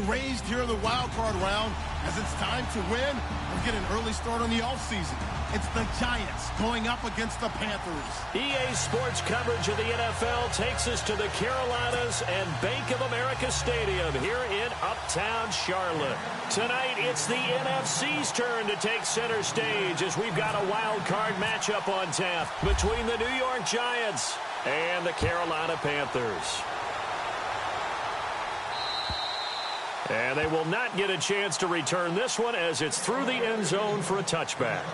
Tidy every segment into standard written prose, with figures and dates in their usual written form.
raised here in the wild card round as it's time to win or get an early start on the offseason. It's the Giants going up against the Panthers. EA Sports coverage of the NFL takes us to the Carolinas and Bank of America Stadium here in Uptown Charlotte. Tonight, it's the NFC's turn to take center stage as we've got a wild card matchup on tap between the New York Giants and the Carolina Panthers. And they will not get a chance to return this one as it's through the end zone for a touchback.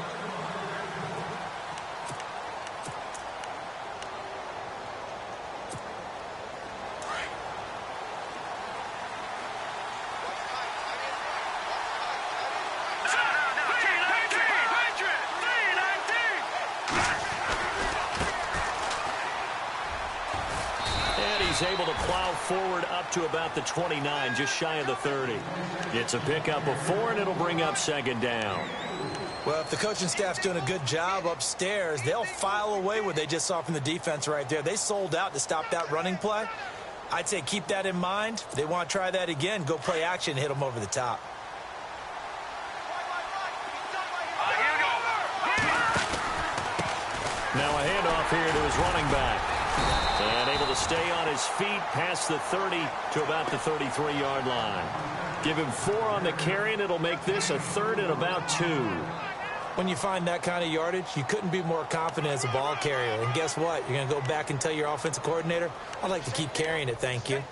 Able to plow forward up to about the 29, just shy of the 30. It's a pickup of 4, and it'll bring up second down. Well, if the coaching staff's doing a good job upstairs, they'll file away what they just saw from the defense right there. They sold out to stop that running play. I'd say keep that in mind. If they want to try that again, go play action and hit them over the top. Now a handoff here to his running back. And able to stay on his feet past the 30 to about the 33-yard line. Give him 4 on the carry, and it'll make this a 3rd and about 2. When you find that kind of yardage, you couldn't be more confident as a ball carrier. And guess what? You're going to go back and tell your offensive coordinator, I'd like to keep carrying it, thank you.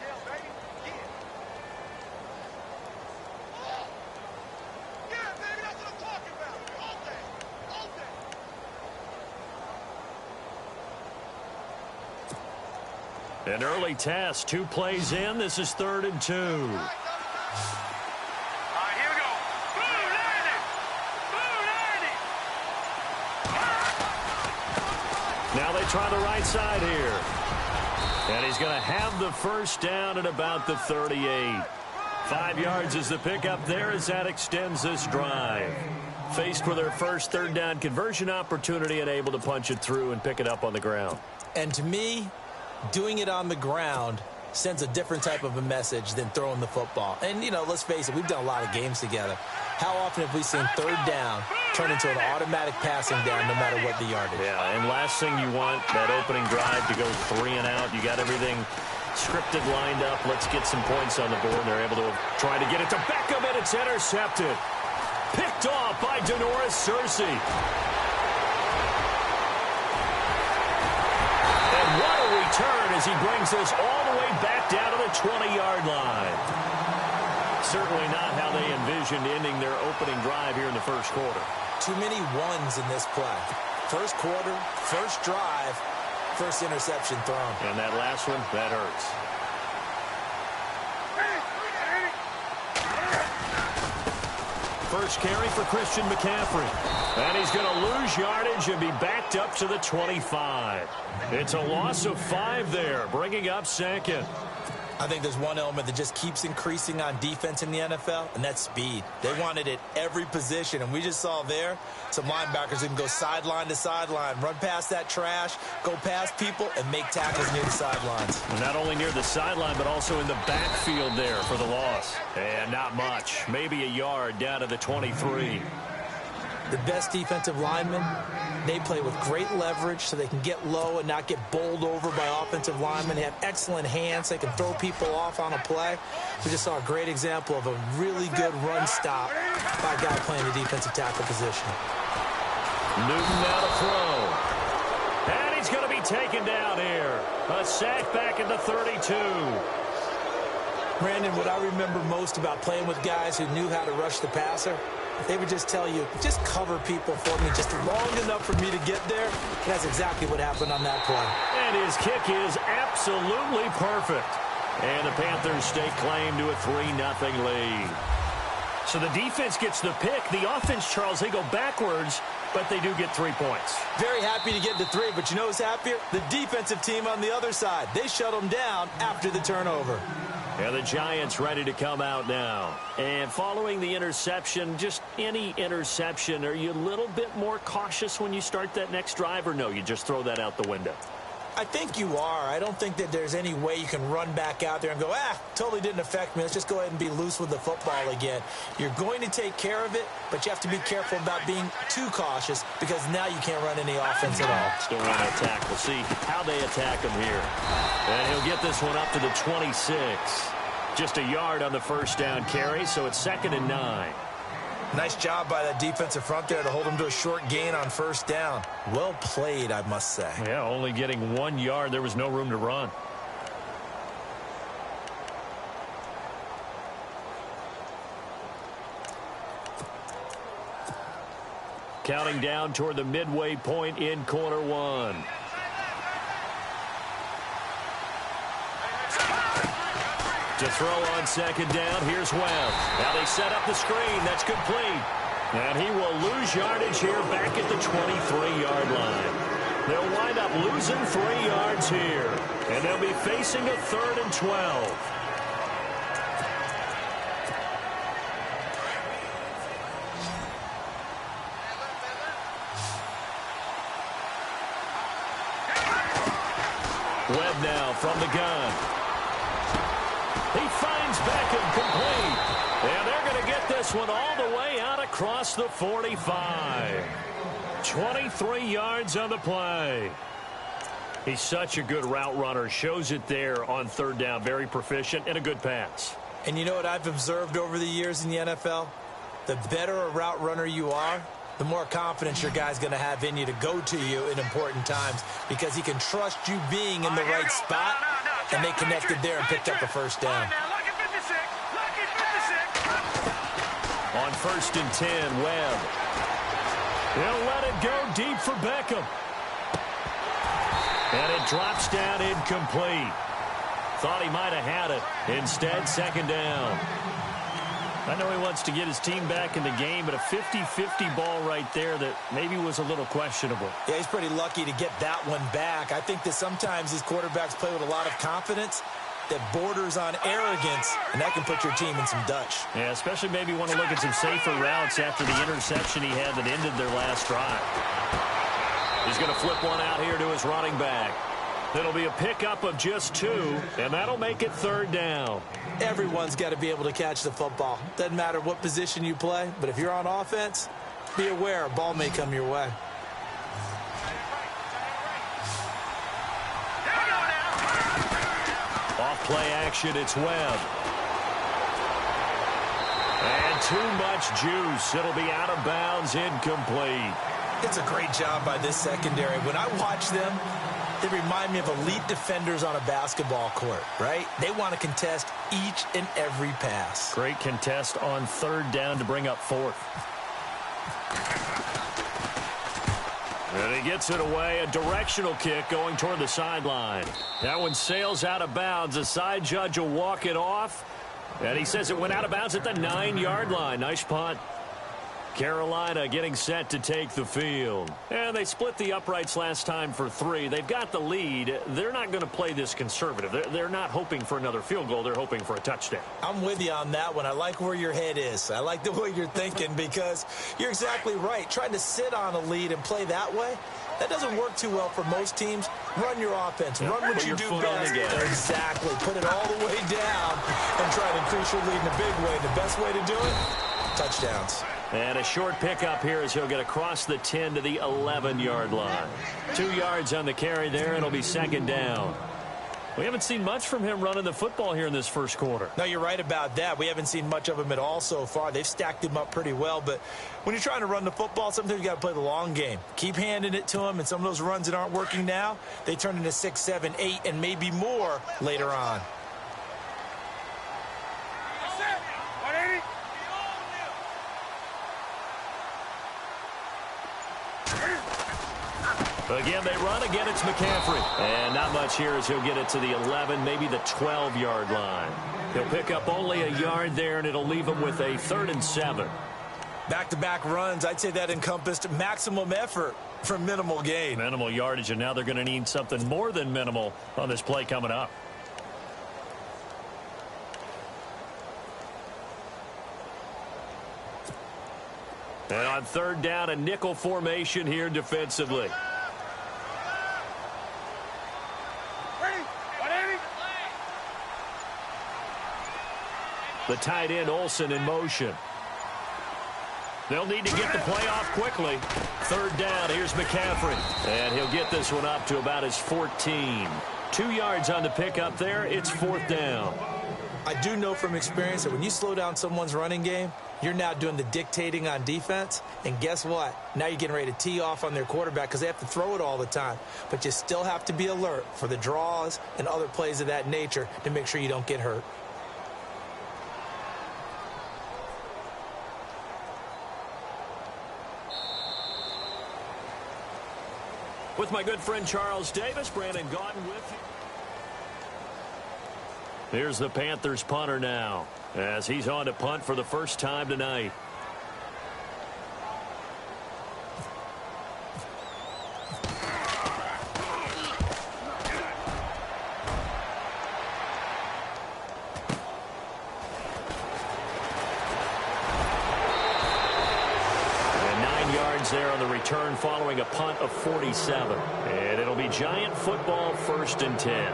An early test, 2 plays in. This is 3rd and 2. All right, here we go. Boom, Andy. Now they try the right side here. And he's going to have the first down at about the 38. 5 yards is the pickup there as that extends this drive. Faced with their first 3rd down conversion opportunity and able to punch it through and pick it up on the ground. And to me, doing it on the ground sends a different type of a message than throwing the football. And, you know, let's face it, we've done a lot of games together. How often have we seen 3rd down turn into an automatic passing down no matter what the yardage? Yeah, and last thing you want, that opening drive to go 3 and out. You got everything scripted, lined up. Let's get some points on the board. They're able to try to get it to Beckham, and it's intercepted. Picked off by Denoris Searcy. What a return as he brings this all the way back down to the 20-yard line. Certainly not how they envisioned ending their opening drive here in the first quarter. Too many ones in this play. First quarter, first drive, first interception thrown. And that last one, that hurts. First carry for Christian McCaffrey. And he's going to lose yardage and be backed up to the 25. It's a loss of 5 there, bringing up second. I think there's one element that just keeps increasing on defense in the NFL, and that's speed. They want it at every position, and we just saw there some linebackers who can go sideline to sideline, run past that trash, go past people, and make tackles near the sidelines. Well, not only near the sideline, but also in the backfield there for the loss. And not much, maybe a yard down to the 23. The best defensive linemen, they play with great leverage so they can get low and not get bowled over by offensive linemen. They have excellent hands. They can throw people off on a play. We just saw a great example of a really good run stop by a guy playing the defensive tackle position. Newton now to throw. And he's going to be taken down here. A sack back at the 32. Brandon, what I remember most about playing with guys who knew how to rush the passer, they would just tell you, just cover people for me just long enough for me to get there. And that's exactly what happened on that play. And his kick is absolutely perfect. And the Panthers stake claim to a 3-0 lead. So the defense gets the pick. The offense, Charles, they go backwards, but they do get 3 points. Very happy to get the 3, but you know who's happier? The defensive team on the other side. They shut them down after the turnover. And the Giants ready to come out now. And following the interception, just any interception, are you a little bit more cautious when you start that next drive, or no, you just throw that out the window? I think you are. I don't think that there's any way you can run back out there and go, totally didn't affect me. Let's just go ahead and be loose with the football again. You're going to take care of it, but you have to be careful about being too cautious because now you can't run any offense at all. Still want to attack. We'll see how they attack him here. And he'll get this one up to the 26. Just a yard on the first down carry, so it's 2nd and 9. Nice job by that defensive front there to hold him to a short gain on first down. Well played, I must say. Yeah, only getting 1 yard. There was no room to run. Counting down toward the midway point in quarter 1. To throw on 2nd down, here's Webb. Now they set up the screen. That's complete. And he will lose yardage here back at the 23-yard line. They'll wind up losing 3 yards here. And they'll be facing a 3rd and 12. Webb now from the gun. He finds Beckham complete. And they're going to get this one all the way out across the 45. 23 yards on the play. He's such a good route runner. Shows it there on 3rd down. Very proficient and a good pass. And you know what I've observed over the years in the NFL? The better a route runner you are, the more confidence your guy's going to have in you to go to you in important times because he can trust you being in the right spot. And they connected there and picked up a first down. On 1st and 10, Webb. He'll let it go deep for Beckham. And it drops down incomplete. Thought he might have had it. Instead, 2nd down. I know he wants to get his team back in the game, but a 50-50 ball right there that maybe was a little questionable. Yeah, he's pretty lucky to get that one back. I think that sometimes these quarterbacks play with a lot of confidence that borders on arrogance, and that can put your team in some Dutch. Yeah, especially maybe want to look at some safer routes after the interception he had that ended their last drive. He's going to flip one out here to his running back. It'll be a pickup of just 2, and that'll make it 3rd down. Everyone's got to be able to catch the football. Doesn't matter what position you play, but if you're on offense, be aware a ball may come your way. Off play action, it's Webb. And too much juice. It'll be out of bounds, incomplete. It's a great job by this secondary. When I watch them, they remind me of elite defenders on a basketball court, right? They want to contest each and every pass. Great contest on 3rd down to bring up 4th. And he gets it away. A directional kick going toward the sideline. That one sails out of bounds. The side judge will walk it off. And he says it went out of bounds at the 9-yard line. Nice punt. Carolina getting set to take the field. And they split the uprights last time for 3. They've got the lead. They're not going to play this conservative. They're not hoping for another field goal. They're hoping for a touchdown. I'm with you on that one. I like where your head is. I like the way you're thinking because you're exactly right. Trying to sit on a lead and play that way, that doesn't work too well for most teams. Run your offense. Run what you do best. Exactly. Put it all the way down and try to increase your lead in a big way. The best way to do it, touchdowns. And a short pickup here as he'll get across the 10 to the 11-yard line. 2 yards on the carry there. It'll be 2nd down. We haven't seen much from him running the football here in this first quarter. No, you're right about that. We haven't seen much of him at all so far. They've stacked him up pretty well. But when you're trying to run the football, sometimes you got to play the long game. Keep handing it to him. And some of those runs that aren't working now, they turn into 6, 7, 8, and maybe more later on. Again, they run. Again, it's McCaffrey. And not much here as he'll get it to the 11, maybe the 12-yard line. He'll pick up only a yard there, and it'll leave him with a 3rd and 7. Back-to-back runs, I'd say that encompassed maximum effort for minimal gain. Minimal yardage, and now they're going to need something more than minimal on this play coming up. And on 3rd down, a nickel formation here defensively. The tight end Olsen in motion. They'll need to get the play off quickly. Third down, here's McCaffrey. And he'll get this one up to about his 14. 2 yards on the pickup there. It's fourth down. I do know from experience that when you slow down someone's running game, you're now doing the dictating on defense. And guess what? Now you're getting ready to tee off on their quarterback because they have to throw it all the time. But you still have to be alert for the draws and other plays of that nature to make sure you don't get hurt. With my good friend Charles Davis, Brandon Gaudin with you. Here's the Panthers punter now, as he's on to punt for the first time tonight. There on the return following a punt of 47. And it'll be Giant football, 1st and 10.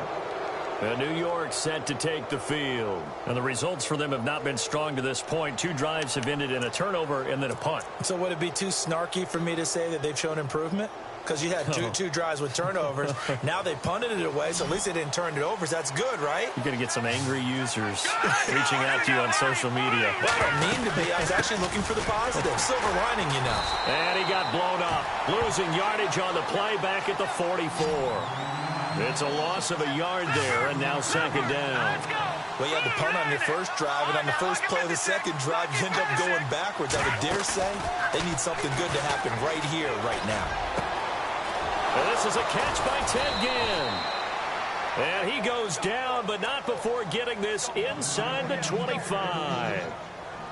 And New York set to take the field. And the results for them have not been strong to this point. 2 drives have ended in a turnover and then a punt. So would it be too snarky for me to say that they've shown improvement? Because you had two drives with turnovers. Now they punted it away, so at least they didn't turn it over. So that's good, right? You're going to get some angry users reaching out to you on social media. Well, I don't mean to be. I was actually looking for the positive. Silver lining, you know. And he got blown up. Losing yardage on the play back at the 44. It's a loss of a yard there, and now second down. Well, you had the punt on your first drive, and on the first play of the second drive, you end up going backwards. I would dare say they need something good to happen right here, right now. And this is a catch by Ted Ginn. And he goes down, but not before getting this inside the 25.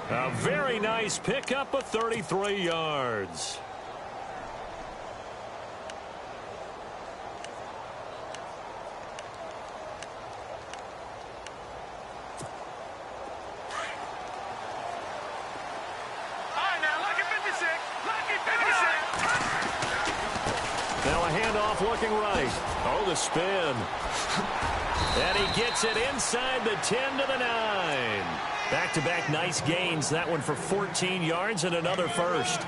A very nice pickup of 33 yards. Now a handoff looking right. Oh, the spin. And he gets it inside the 10 to the 9. Back-to-back nice gains. That one for 14 yards and another first.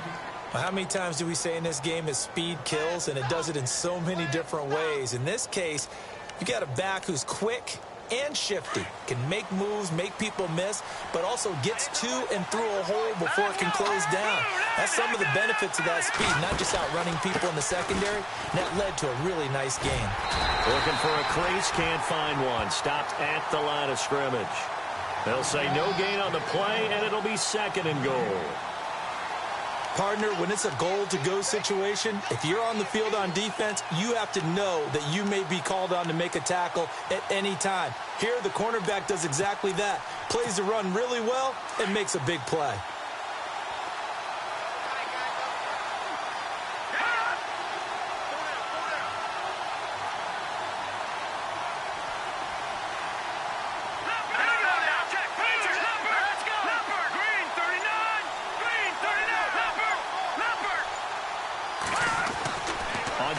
Well, how many times do we say in this game is speed kills, and it does it in so many different ways. In this case, you got a back who's quick and shifty, can make moves, make people miss, but also gets to and through a hole before it can close down. That's some of the benefits of that speed, not just outrunning people in the secondary. And that led to a really nice game. Looking for a crease, can't find one. Stopped at the line of scrimmage. They'll say no gain on the play, and it'll be 2nd and goal. Partner, when it's a goal-to-go situation, if you're on the field on defense, you have to know that you may be called on to make a tackle at any time. Here, the cornerback does exactly that. Plays the run really well and makes a big play.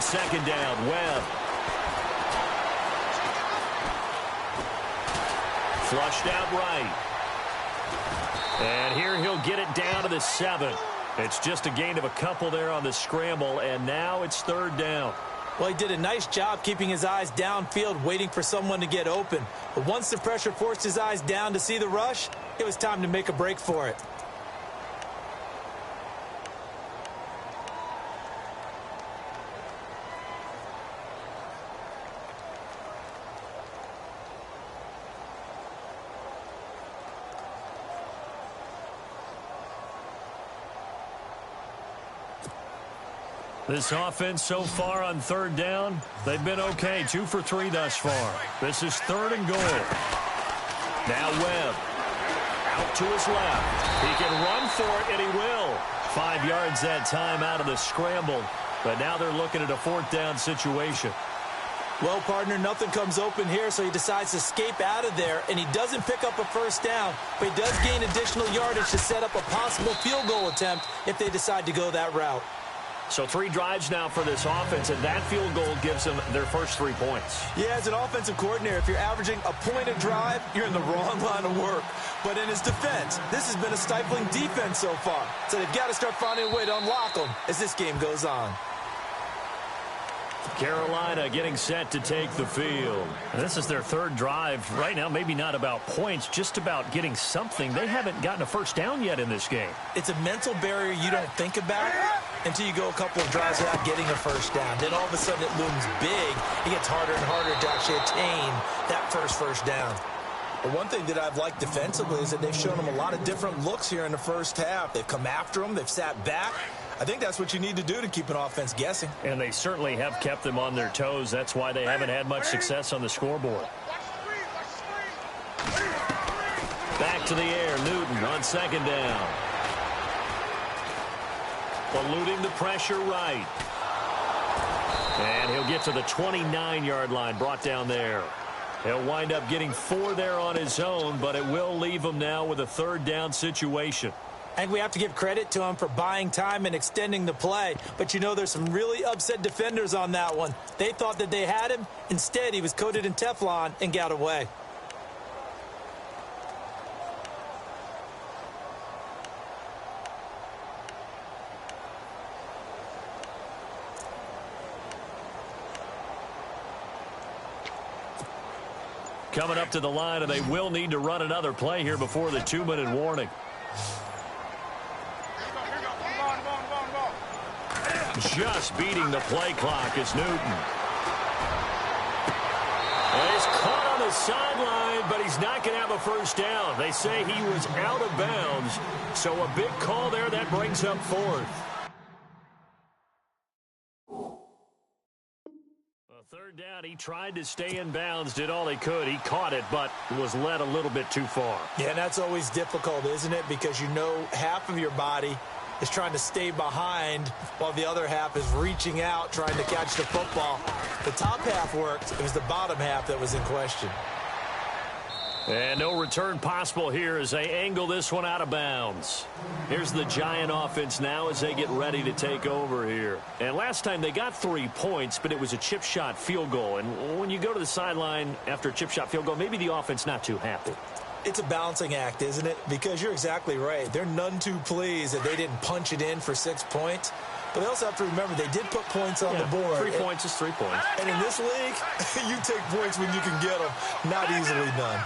Second down, Webb. Flushed out right. And here he'll get it down to the 7. It's just a gain of a couple there on the scramble, and now it's 3rd down. Well, he did a nice job keeping his eyes downfield, waiting for someone to get open. But once the pressure forced his eyes down to see the rush, it was time to make a break for it. This offense so far on 3rd down, they've been okay. 2 for 3 thus far. This is 3rd and goal. Now Webb. Out to his left. He can run for it, and he will. 5 yards that time out of the scramble. But now they're looking at a 4th down situation. Well, partner, nothing comes open here, so he decides to escape out of there, and he doesn't pick up a 1st down, but he does gain additional yardage to set up a possible field goal attempt if they decide to go that route. So 3 drives now for this offense, and that field goal gives them their first 3 points. Yeah, as an offensive coordinator, if you're averaging a point a drive, you're in the wrong line of work. But in his defense, this has been a stifling defense so far. So they've got to start finding a way to unlock them as this game goes on. Carolina getting set to take the field. And this is their 3rd drive. Right now, maybe not about points, just about getting something. They haven't gotten a first down yet in this game. It's a mental barrier you don't think about until you go a couple of drives without getting a first down. Then all of a sudden it looms big. It gets harder and harder to actually attain that first down. But one thing that I've liked defensively is that they've shown them a lot of different looks here in the first half. They've come after them. They've sat back. I think that's what you need to do to keep an offense guessing. And they certainly have kept them on their toes. That's why they haven't had much success on the scoreboard. Back to the air, Newton on 2nd down. Eluding the pressure right. And he'll get to the 29-yard line, brought down there. He'll wind up getting 4 there on his own, but it will leave him now with a 3rd down situation. I think we have to give credit to him for buying time and extending the play. But, you know, there's some really upset defenders on that one. They thought that they had him. Instead, he was coated in Teflon and got away. Coming up to the line, and they will need to run another play here before the 2-minute warning. Just beating the play clock is Newton. And he's caught on the sideline, but he's not going to have a first down. They say he was out of bounds, so a big call there that brings up 4th. A 3rd down, he tried to stay in bounds, did all he could. He caught it, but was led a little bit too far. Yeah, and that's always difficult, isn't it? Because you know half of your body is trying to stay behind while the other half is reaching out, trying to catch the football. The top half worked. It was the bottom half that was in question. And no return possible here as they angle this one out of bounds. Here's the Giant offense now as they get ready to take over here. And last time they got 3 points, but it was a chip shot field goal. And when you go to the sideline after a chip shot field goal, maybe the offense not too happy. It's a balancing act, isn't it? Because you're exactly right. They're none too pleased that they didn't punch it in for 6 points. But they also have to remember they did put points on the board. 3 points is 3 points. And in this league, you take points when you can get them. Not easily done.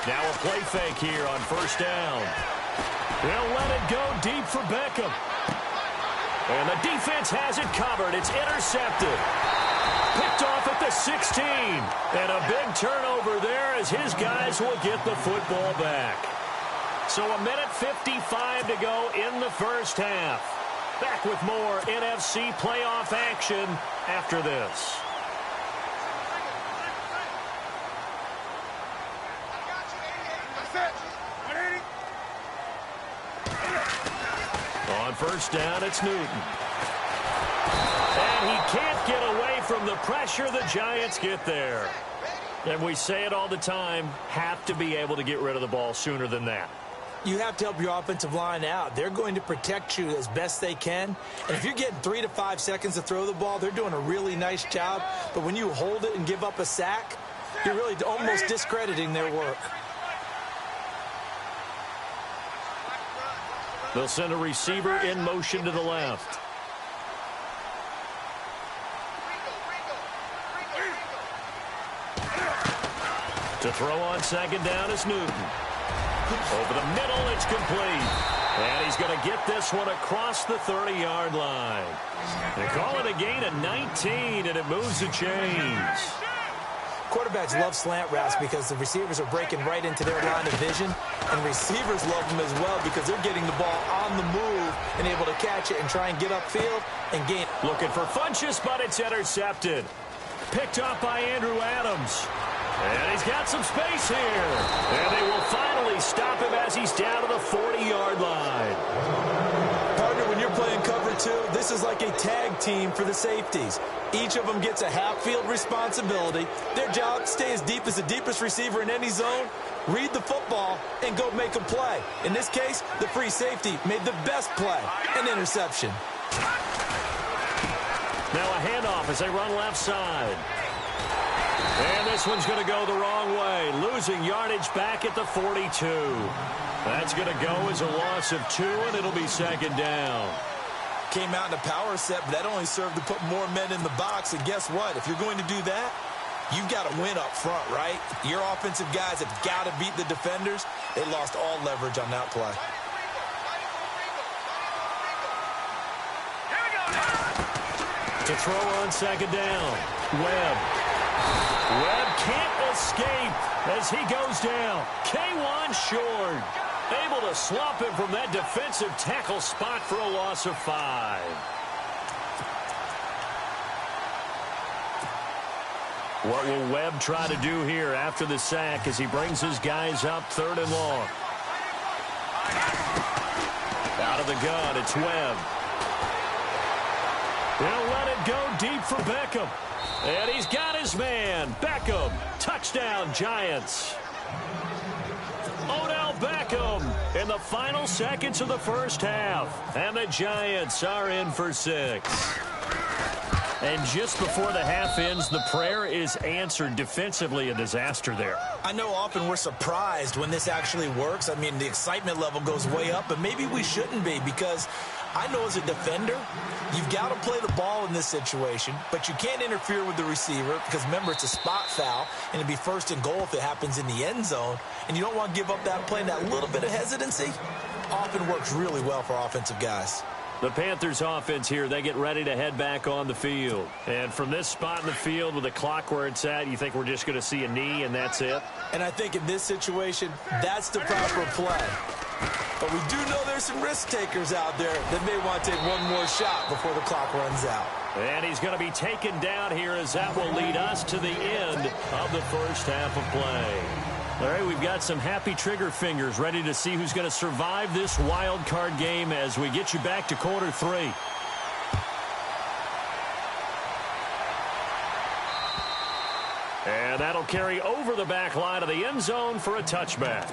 Now a play fake here on 1st down. They'll let it go deep for Beckham. And the defense has it covered. It's intercepted. Picked off at the 16. And a big turnover there as his guys will get the football back. So 1:55 to go in the first half. Back with more NFC playoff action after this. On 1st down, it's Newton. And he can't get away from the pressure. The Giants get there. And we say it all the time, have to be able to get rid of the ball sooner than that. You have to help your offensive line out. They're going to protect you as best they can. And if you're getting 3 to 5 seconds to throw the ball, they're doing a really nice job. But when you hold it and give up a sack, you're really almost discrediting their work. They'll send a receiver in motion to the left. To throw on 2nd down is Newton. Over the middle, it's complete. And he's going to get this one across the 30-yard line. They call it a gain of 19, and it moves the chains. Quarterbacks love slant routes because the receivers are breaking right into their line of vision, and receivers love them as well because they're getting the ball on the move and able to catch it and try and get upfield and gain. Looking for Funchess, but it's intercepted. Picked up by Andrew Adams. And he's got some space here. And they will finally stop him as he's down to the 40-yard line. Partner, when you're playing cover 2, this This is like a tag team for the safeties. Each of them gets a half-field responsibility. Their job, stay as deep as the deepest receiver in any zone, read the football, and go make a play. In this case, the free safety made the best play, an interception. Now a handoff as they run left side. And this one's going to go the wrong way, losing yardage back at the 42. That's going to go as a loss of 2, and it'll be second down. Came out in a power set, but that only served to put more men in the box. And guess what? If you're going to do that, you've got to win up front, right? Your offensive guys have got to beat the defenders. They lost all leverage on that play. To throw on second down, Webb. Webb can't escape as he goes down. K1 short. Able to slump him from that defensive tackle spot for a loss of 5. What will Webb try to do here after the sack as he brings his guys up 3rd and long? Out of the gun, it's Webb. He'll let it go deep for Beckham. And he's got his man. Beckham, touchdown Giants. Odell Beckham in the final seconds of the first half. And the Giants are in for 6. And just before the half ends, the prayer is answered. Defensively, a disaster there. I know often we're surprised when this actually works. I mean, the excitement level goes way up, but maybe we shouldn't be, because I know as a defender, you've got to play the ball in this situation, but you can't interfere with the receiver because, remember, it's a spot foul, and it'd be 1st and goal if it happens in the end zone, and you don't want to give up that play. And that little bit of hesitancy often works really well for offensive guys. The Panthers offense here, they get ready to head back on the field. And from this spot in the field with the clock where it's at, you think we're just going to see a knee and that's it? And I think in this situation, that's the proper play. But we do know there's some risk takers out there that may want to take one more shot before the clock runs out. And he's going to be taken down here as that will lead us to the end of the first half of play. All right, we've got some happy trigger fingers ready to see who's going to survive this wild card game as we get you back to quarter 3. And that'll carry over the back line of the end zone for a touchback.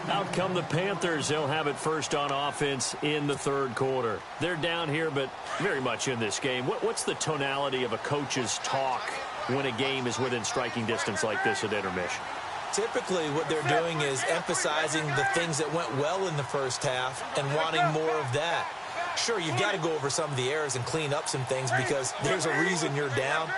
Out come the Panthers. They'll have it first on offense in the 3rd quarter. They're down here, but very much in this game. What's the tonality of a coach's talk when a game is within striking distance like this at intermission? Typically, what they're doing is emphasizing the things that went well in the first half and wanting more of that. Sure, you've got to go over some of the errors and clean up some things because there's a reason you're down.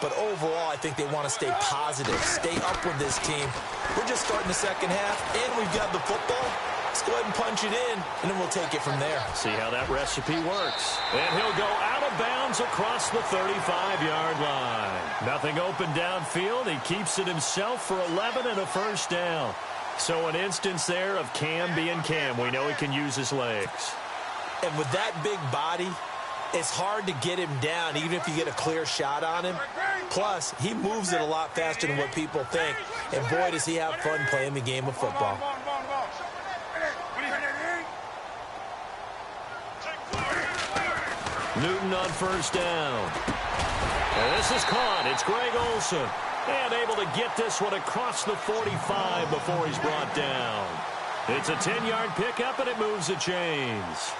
But overall, I think they want to stay positive, stay up with this team. We're just starting the second half, and we've got the football. Let's go ahead and punch it in, and then we'll take it from there. See how that recipe works. And he'll go out of bounds across the 35-yard line. Nothing open downfield. He keeps it himself for 11 and a first down. So an instance there of Cam being Cam. We know he can use his legs. And with that big body, it's hard to get him down, even if you get a clear shot on him. Plus, he moves it a lot faster than what people think. And boy, does he have fun playing the game of football. Newton on first down. And this is caught. It's Greg Olsen. And able to get this one across the 45 before he's brought down. It's a 10-yard pickup, and it moves the chains.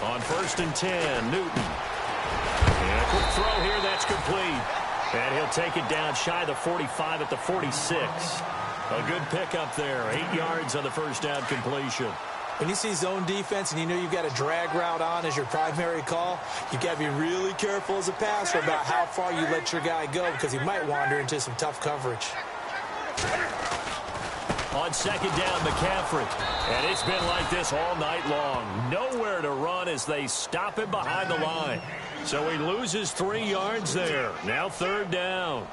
On 1st and 10, Newton. And a quick throw here, that's complete. And he'll take it down shy of the 45 at the 46. A good pickup there, 8 yards on the first down completion. When you see zone defense and you know you've got a drag route on as your primary call, you've got to be really careful as a passer about how far you let your guy go because he might wander into some tough coverage. On second down, McCaffrey. And it's been like this all night long. Nowhere to run as they stop him behind the line. So he loses 3 yards there. Now 3rd down.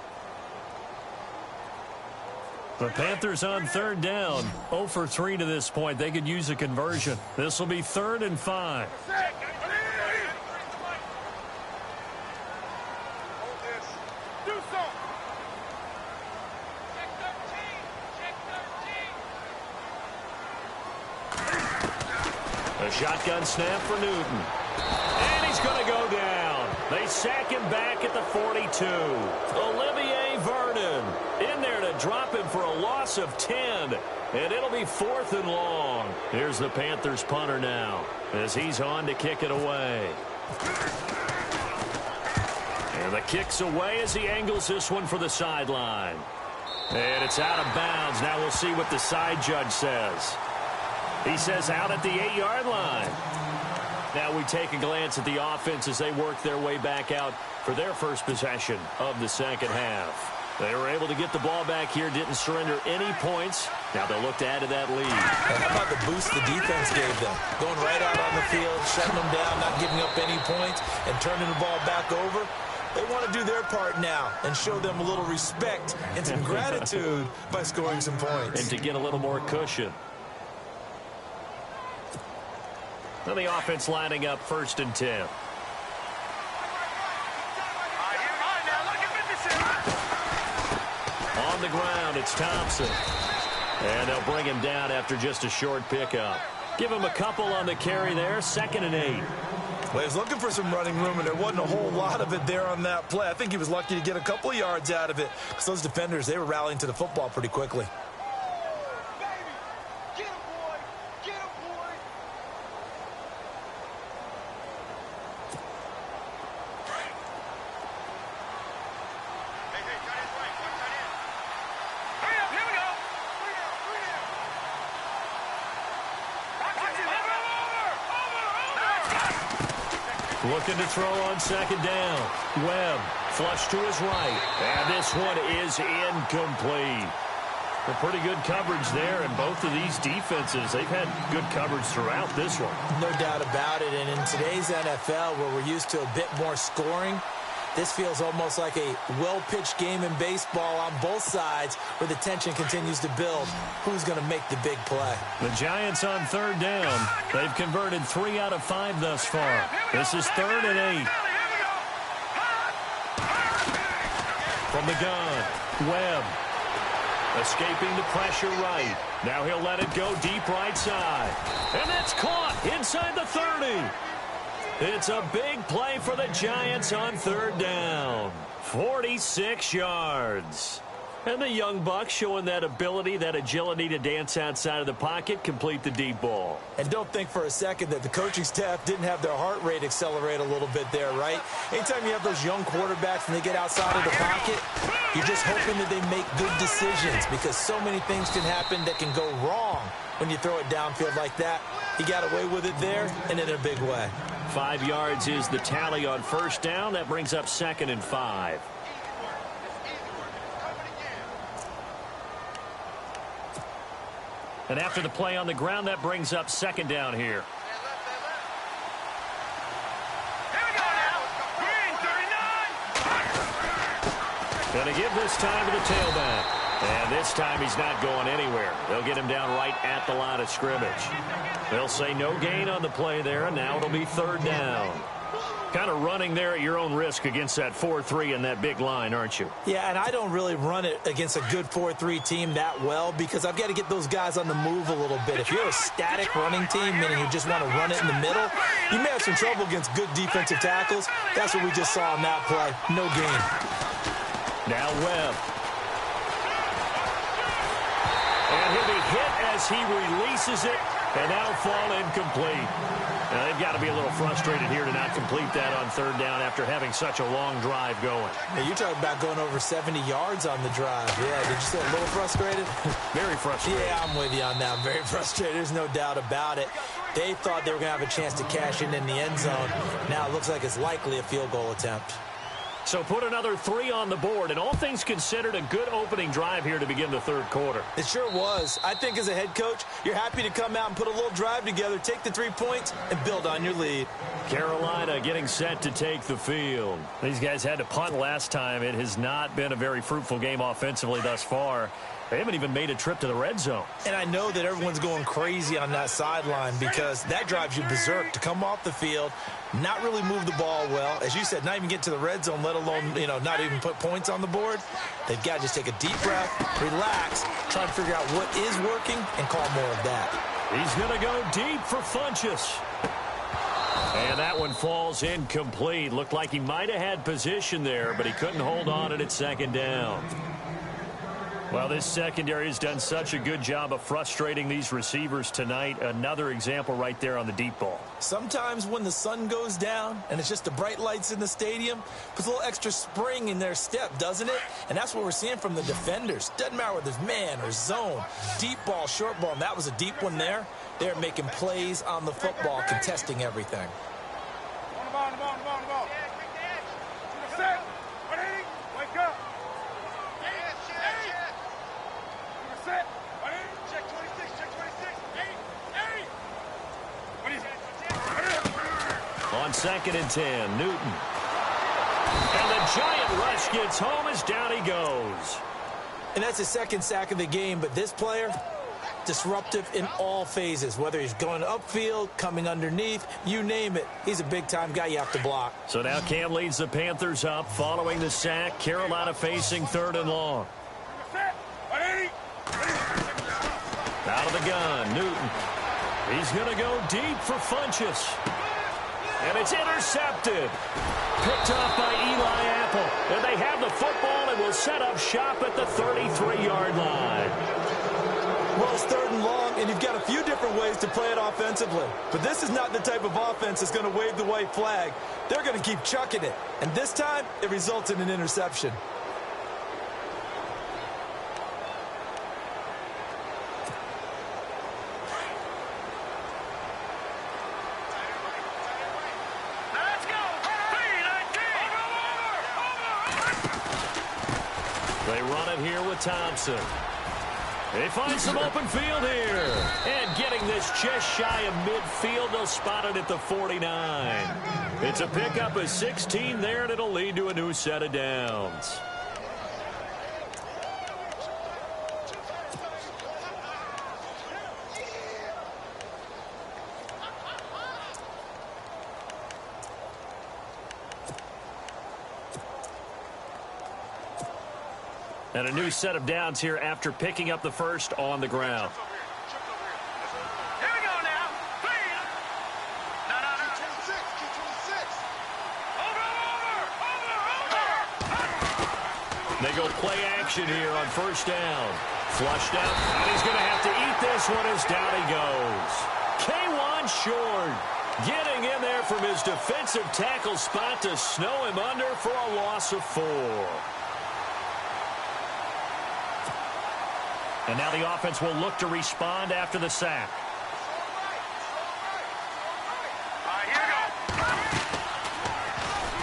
The Panthers on 3rd down. 0 for 3 to this point. They could use a conversion. This will be 3rd and 5. The shotgun snap for Newton. And he's going to go down. They sack him back at the 42. Olivier Vernon in there to drop him for a loss of 10. And it'll be 4th and long. Here's the Panthers punter now as he's on to kick it away. And the kick's away as he angles this one for the sideline. And it's out of bounds. Now we'll see what the side judge says. He says out at the 8-yard line. Now we take a glance at the offense as they work their way back out for their first possession of the second half. They were able to get the ball back here, didn't surrender any points. Now they'll look to add to that lead. And how about the boost the defense gave them? Going right out on the field, shutting them down, not giving up any points, and turning the ball back over. They want to do their part now and show them a little respect and some gratitude by scoring some points. And to get a little more cushion. Now the offense lining up 1st and 10. On the ground, it's Thompson. And they'll bring him down after just a short pickup. Give him a couple on the carry there, 2nd and 8. Well, he was looking for some running room, and there wasn't a whole lot of it there on that play. I think he was lucky to get a couple of yards out of it because those defenders, they were rallying to the football pretty quickly. Looking to throw on 2nd down. Webb, flush to his right. And this one is incomplete. A pretty good coverage there, and both of these defenses, they've had good coverage throughout this one. No doubt about it, and in today's NFL, where we're used to a bit more scoring, this feels almost like a well-pitched game in baseball on both sides where the tension continues to build. Who's going to make the big play? The Giants on 3rd down. They've converted 3 out of 5 thus far. This is 3rd and 8. From the gun, Webb. Escaping the pressure right. Now he'll let it go deep right side. And that's caught inside the 30. It's a big play for the Giants on 3rd down. 46 yards. And the young buck showing that ability, that agility to dance outside of the pocket, complete the deep ball. And don't think for a second that the coaching staff didn't have their heart rate accelerate a little bit there, right? Anytime you have those young quarterbacks and they get outside of the pocket, you're just hoping that they make good decisions because so many things can happen that can go wrong when you throw it downfield like that. He got away with it there and in a big way. 5 yards is the tally on 1st down. That brings up 2nd and 5. And after the play on the ground, that brings up 2nd down here. Going to give this time to the tailback. And this time he's not going anywhere. They'll get him down right at the line of scrimmage. They'll say no gain on the play there, and now it'll be 3rd down. Kind of running there at your own risk against that 4-3 and that big line, aren't you? Yeah, and I don't really run it against a good 4-3 team that well because I've got to get those guys on the move a little bit. If you're a static running team, meaning you just want to run it in the middle, you may have some trouble against good defensive tackles. That's what we just saw on that play. No gain. Now Webb. And he'll be hit as he releases it, and that'll fall incomplete. Now, they've got to be a little frustrated here to not complete that on 3rd down after having such a long drive going. Hey, you're talking about going over 70 yards on the drive. Yeah, did you say a little frustrated? Very frustrated. Yeah, I'm with you on that. I'm very frustrated. There's no doubt about it. They thought they were going to have a chance to cash in the end zone. Now it looks like it's likely a field goal attempt. So put another 3 on the board, and all things considered, a good opening drive here to begin the 3rd quarter. It sure was. I think as a head coach, you're happy to come out and put a little drive together, take the 3 points, and build on your lead. Carolina getting set to take the field. These guys had to punt last time. It has not been a very fruitful game offensively thus far. They haven't even made a trip to the red zone. And I know that everyone's going crazy on that sideline because that drives you berserk to come off the field, not really move the ball well. As you said, not even get to the red zone, let alone, not even put points on the board. They've got to just take a deep breath, relax, try to figure out what is working, and call more of that. He's going to go deep for Funchess. And that one falls incomplete. Looked like he might have had position there, but he couldn't hold on at second down. Well, this secondary has done such a good job of frustrating these receivers tonight. Another example right there on the deep ball. Sometimes when the sun goes down and it's just the bright lights in the stadium, puts a little extra spring in their step, doesn't it? And that's what we're seeing from the defenders. Doesn't matter whether it's man or zone, deep ball, short ball, and that was a deep one there. They're making plays on the football, contesting everything. On the ball. Set. Ready? Wake up. Set. Ready? Check 26. On 2nd and 10, Newton. And the giant rush gets home as down he goes. And that's his second sack of the game, but this player, disruptive in all phases, whether he's going upfield, coming underneath, you name it. He's a big-time guy you have to block. So now Cam leads the Panthers up following the sack. Carolina facing 3rd and long. Out of the gun, Newton. He's going to go deep for Funchess. And it's intercepted. Picked off by Eli Apple. And they have the football and will set up shop at the 33-yard line. Well, it's 3rd and long, and you've got a few different ways to play it offensively. But this is not the type of offense that's going to wave the white flag. They're going to keep chucking it. And this time, it results in an interception. They run it here with Thompson. They find some open field here. And getting this just shy of midfield, they'll spot it at the 49. It's a pickup of 16 there, and it'll lead to a new set of downs. And a new set of downs here after picking up the first on the ground. Here we go now. No. 26. They go play action here on 1st down. Flushed out, and he's going to have to eat this one as down he goes. K1 Short getting in there from his defensive tackle spot to snow him under for a loss of 4. And now the offense will look to respond after the sack.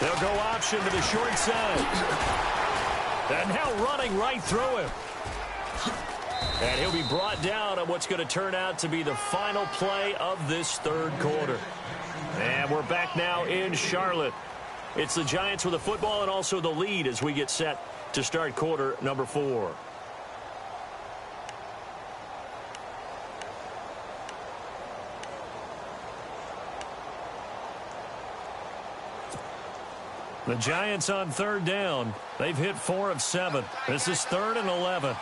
They'll go option to the short side. And now running right through him. And he'll be brought down on what's going to turn out to be the final play of this 3rd quarter. And we're back now in Charlotte. It's the Giants with the football and also the lead as we get set to start quarter number 4. The Giants on 3rd down. They've hit 4 of 7. This is 3rd and 11.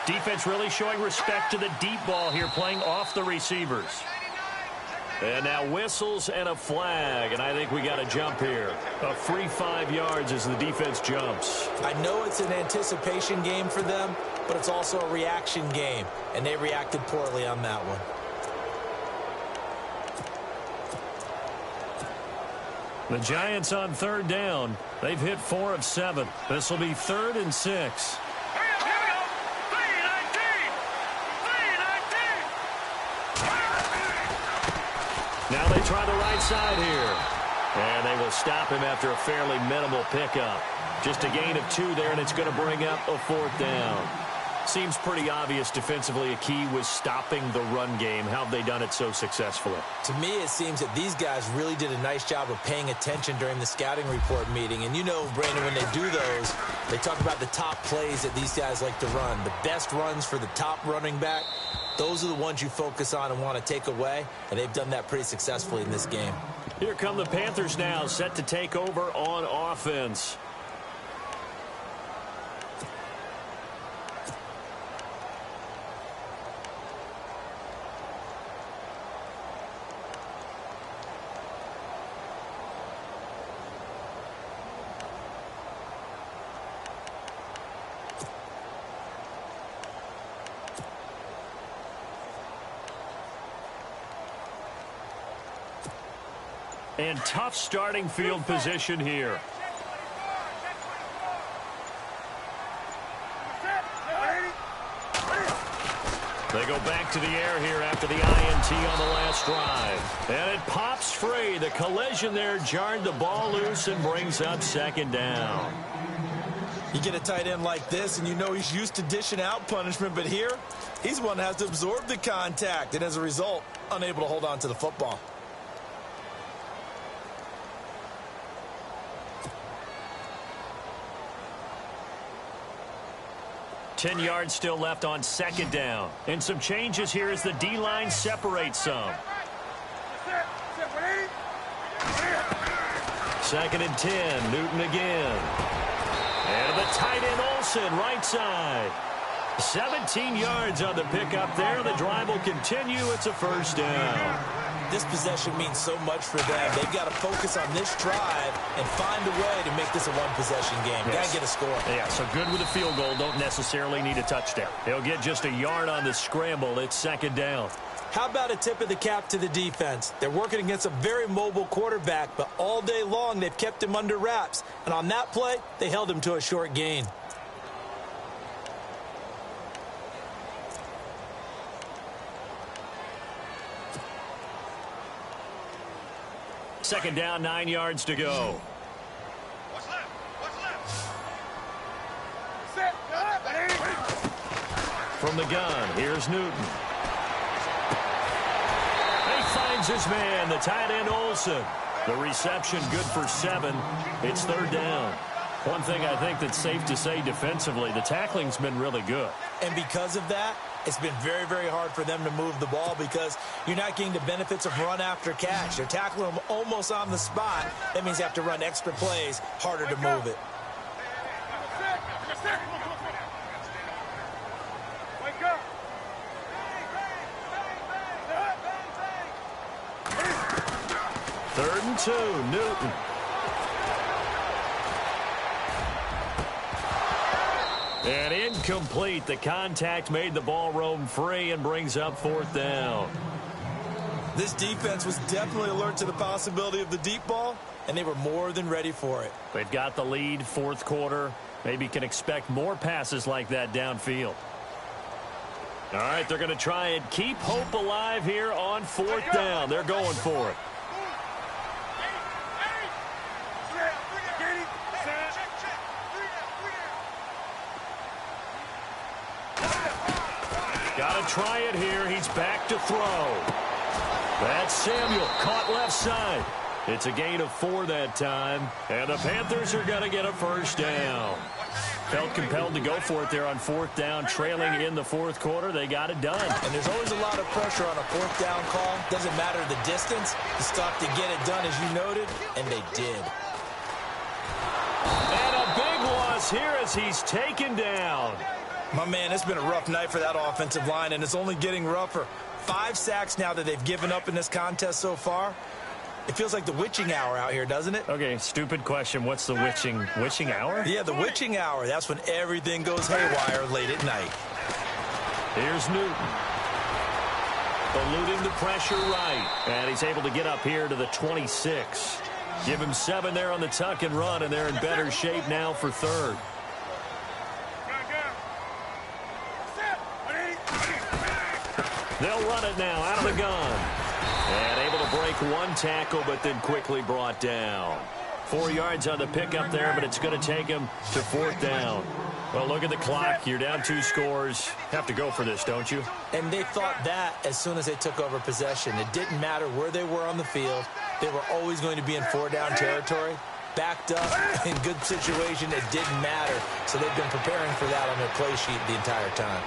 Defense really showing respect to the deep ball here, playing off the receivers. And now whistles and a flag, and I think we got a jump here. A free 5 yards as the defense jumps. I know it's an anticipation game for them, but it's also a reaction game, and they reacted poorly on that one. The Giants on 3rd down. They've hit 4 of 7. This will be 3rd and 6. Here we go. 3-19. Now they try the right side here. And they will stop him after a fairly minimal pickup. Just a gain of 2 there, and it's going to bring up a 4th down. Seems pretty obvious defensively a key was stopping the run game. How have they done it so successfully? To me, it seems that these guys really did a nice job of paying attention during the scouting report meeting. And you know, Brandon, when they do those, they talk about the top plays that these guys like to run. The best runs for the top running back, those are the ones you focus on and want to take away. And they've done that pretty successfully in this game. Here come the Panthers now, set to take over on offense. And tough starting field position here. They go back to the air here after the INT on the last drive. And it pops free. The collision there jarred the ball loose and brings up second down. You get a tight end like this, and you know he's used to dishing out punishment, but here, he's the one that has to absorb the contact, and as a result, unable to hold on to the football. Ten yards still left on second down. And some changes here as the D-line separates some. Second and 10. Newton again. And the tight end Olsen, right side. 17 yards on the pickup there. The drive will continue. It's a first down. This possession means so much for them. They've got to focus on this drive and find a way to make this a one-possession game. Yes. Got to get a score. Yeah, so good with a field goal. Don't necessarily need a touchdown. They'll get just a yard on the scramble. It's second down. How about a tip of the cap to the defense? They're working against a very mobile quarterback, but all day long they've kept him under wraps. And on that play, they held him to a short gain. Second down, 9 yards to go. What's left? From the gun, here's Newton. He finds his man, the tight end Olsen. The reception good for 7. It's third down. One thing I think that's safe to say defensively, the tackling's been really good. And because of that, it's been very, very hard for them to move the ball because you're not getting the benefits of run after catch. You're tackling them almost on the spot. That means you have to run extra plays, harder to move it. Wake up! Third and 2, Newton. And incomplete. The contact made the ball roam free and brings up fourth down. This defense was definitely alert to the possibility of the deep ball, and they were more than ready for it. They've got the lead, fourth quarter. Maybe can expect more passes like that downfield. All right, they're going to try and keep hope alive here on fourth down. They're going for it. Got to try it here. He's back to throw. That's Samuel, caught left side. It's a gain of 4 that time, and the Panthers are going to get a first down. Felt compelled to go for it there on fourth down, trailing in the fourth quarter. They got it done. And there's always a lot of pressure on a fourth down call. Doesn't matter the distance. You stop to get it done, as you noted, and they did. And a big loss here as he's taken down. My man, it's been a rough night for that offensive line, and it's only getting rougher. 5 sacks now that they've given up in this contest so far. It feels like the witching hour out here, doesn't it? Okay, stupid question. What's the witching hour? Yeah, the witching hour. That's when everything goes haywire late at night. Here's Newton. Eluding the pressure right. And he's able to get up here to the 26. Give him 7 there on the tuck and run, and they're in better shape now for third. They'll run it now out of the gun. And able to break 1 tackle, but then quickly brought down. 4 yards on the pickup there, but it's going to take him to fourth down. Well, look at the clock. You're down 2 scores. Have to go for this, don't you? And they thought that as soon as they took over possession. It didn't matter where they were on the field. They were always going to be in 4-down territory. Backed up, in good situation, it didn't matter. So they've been preparing for that on their play sheet the entire time.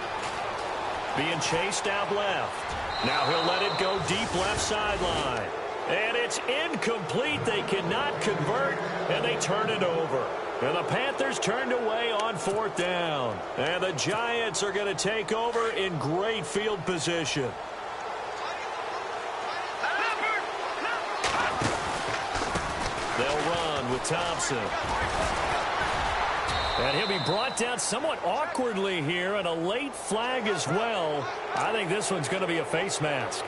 Being chased out left. Now he'll let it go deep left sideline. And it's incomplete. They cannot convert, and they turn it over. And the Panthers turned away on fourth down. And the Giants are going to take over in great field position. They'll run with Thompson. And he'll be brought down somewhat awkwardly here, and a late flag as well. I think this one's going to be a face mask.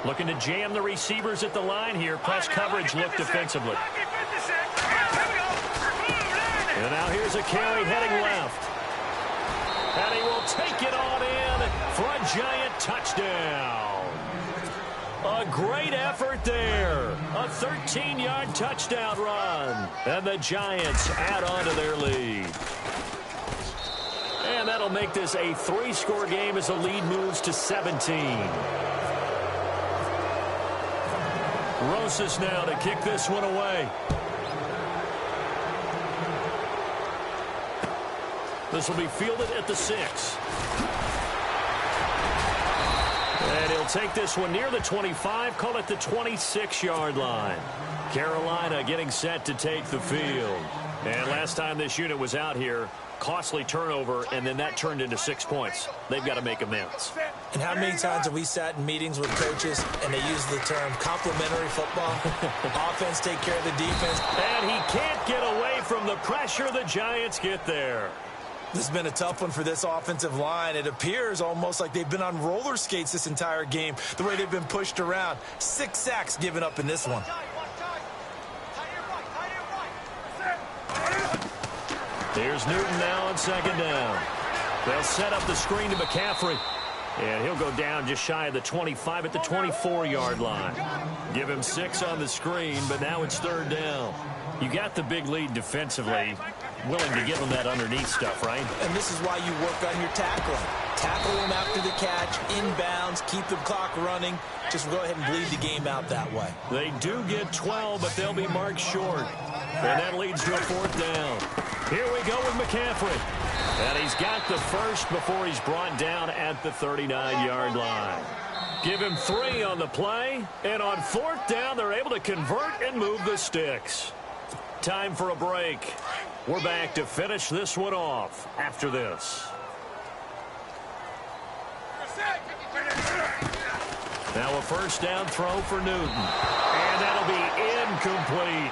Looking to jam the receivers at the line here. Press coverage look defensively. And now here's a carry heading left. And he will take it on in for a Giant touchdown. A great effort there. A 13-yard touchdown run. And the Giants add on to their lead. And that'll make this a 3-score game as the lead moves to 17. Rosas now to kick this one away. This will be fielded at the 6. And he'll take this one near the 25, call it the 26-yard line. Carolina getting set to take the field. And last time this unit was out here, costly turnover, and then that turned into 6 points. They've got to make amends. And how many times have we sat in meetings with coaches and they use the term complementary football? Offense take care of the defense. And he can't get away from the pressure the Giants get there. This has been a tough one for this offensive line. It appears almost like they've been on roller skates this entire game, the way they've been pushed around. 6 sacks given up in this one. Here's Newton now on second down. They'll set up the screen to McCaffrey. And he'll go down just shy of the 25 at the 24-yard line. Give him 6 on the screen, but now it's third down. You got the big lead defensively. Willing to give them that underneath stuff, right? And this is why you work on your tackling. Tackle them after the catch, inbounds, keep the clock running. Just go ahead and bleed the game out that way. They do get 12, but they'll be marked short. And that leads to a fourth down. Here we go with McCaffrey. And he's got the first before he's brought down at the 39-yard line. Give him 3 on the play. And on fourth down, they're able to convert and move the sticks. Time for a break. We're back to finish this one off after this. Now a first down throw for Newton. And that'll be incomplete.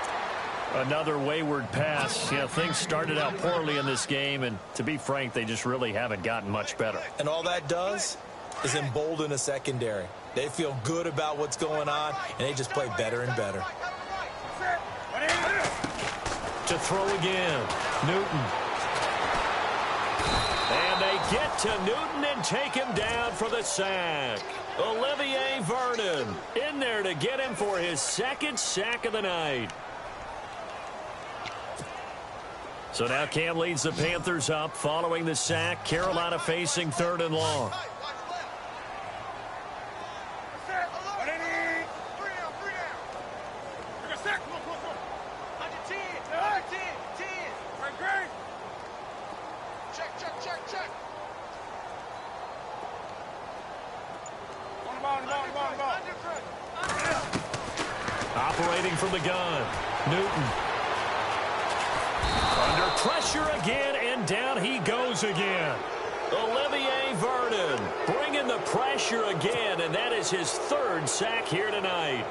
Another wayward pass. Yeah, things started out poorly in this game, and to be frank, they just really haven't gotten much better. And all that does is embolden a secondary. They feel good about what's going on, and they just play better and better. To throw again, Newton. And they get to Newton and take him down for the sack. Olivier Vernon in there to get him for his second sack of the night. So now Cam leads the Panthers up following the sack. Carolina facing 3rd and long. Operating from the gun, Newton. Under pressure again, and down he goes again. Olivier Vernon bringing the pressure again, and that is his 3rd sack here tonight.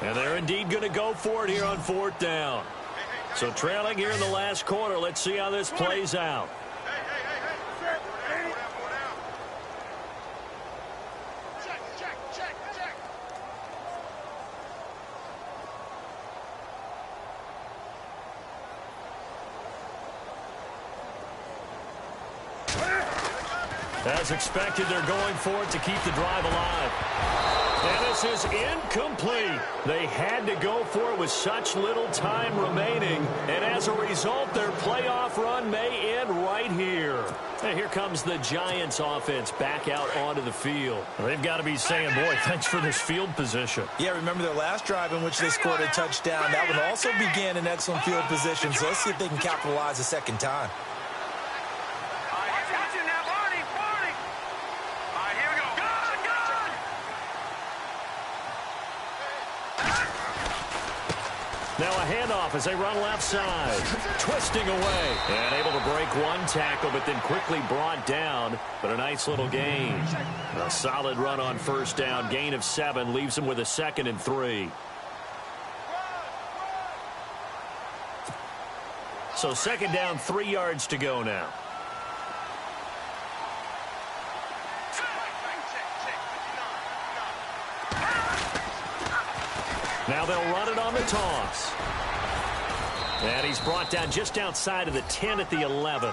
And they're indeed going to go for it here on 4th down. So trailing here in the last quarter. Let's see how this plays out. As expected, they're going for it to keep the drive alive. And this is incomplete. They had to go for it with such little time remaining. And as a result, their playoff run may end right here. And here comes the Giants offense back out onto the field. They've got to be saying, boy, thanks for this field position. Yeah, remember their last drive in which they scored a touchdown. That one also began in excellent field position. So let's see if they can capitalize a second time. Now a handoff as they run left side. Twisting away. And able to break one tackle, but then quickly brought down. But a nice little gain. A solid run on first down. Gain of 7 leaves him with a 2nd and 3. So second down, 3 yards to go now. Now they'll run it on the toss. And he's brought down just outside of the 10 at the 11.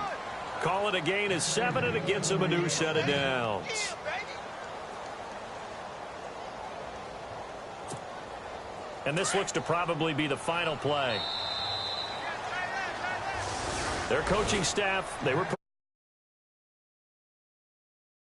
Call it a gain of 7, and it gets him a new set of downs. And this looks to probably be the final play. Their coaching staff, they were